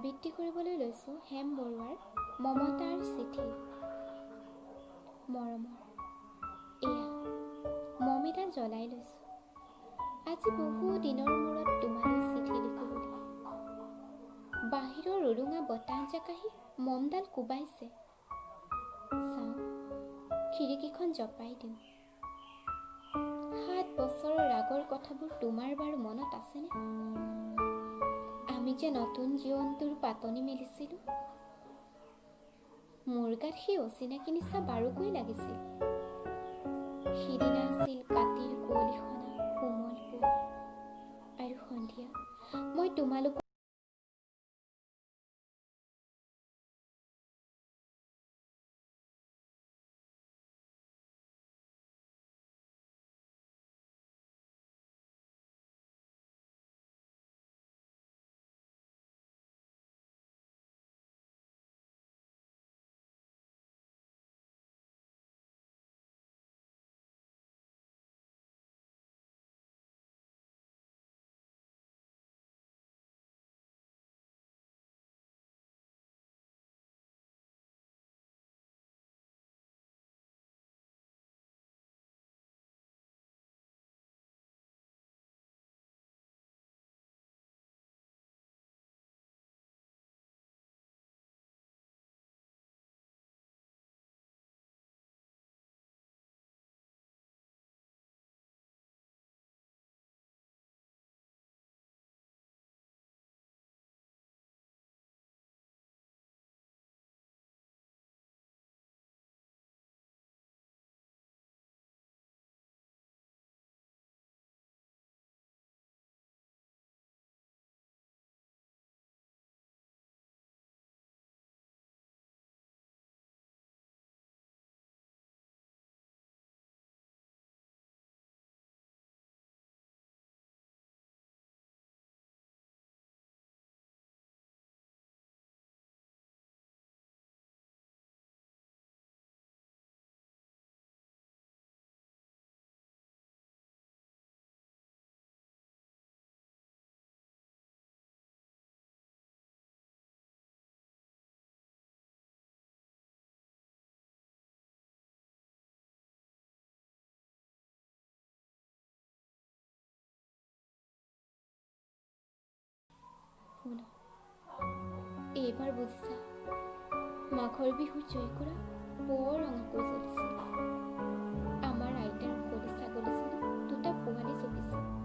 আবৃত্তি কৰিবলৈ লৈছোঁ হেম বৰুৱাৰ মমতাৰ চিঠি। মৰমৰ এয়া মম এটা জ্বলাই লৈছোঁ। আজি বহু দিনৰ মূৰত তোমালৈ চিঠি লিখোঁ বুলি। বাহিৰৰ উৰুঙা বতাহজাক আহি মমডাল কোবাইছে। চাওঁ খিৰিকীখন জপাই দিওঁ। 7 বছৰৰ আগৰ কথাবোৰ তোমাৰ বাৰু মনত আছেনে? আমি যে নতুন জীৱনটোৰ পাতনি মেলিছিলোঁ। মোৰ গাত সেই অচিনাকি নিচা বাৰুকৈ লাগিছিল। সিদিনা আছিল কাতিৰ কুঁৱলীসনা কোমল পুৱা আৰু সন্ধিয়া মই তোমালোক এইবাৰ বুজিছা, মাঘৰ বিহুৰ জয়কুৰা বৰ ৰঙাকৈ জ্বলিছিল। আমাৰ আইতাৰ কলি ছাগলীজনী 2টা পোৱালি জগিছিল।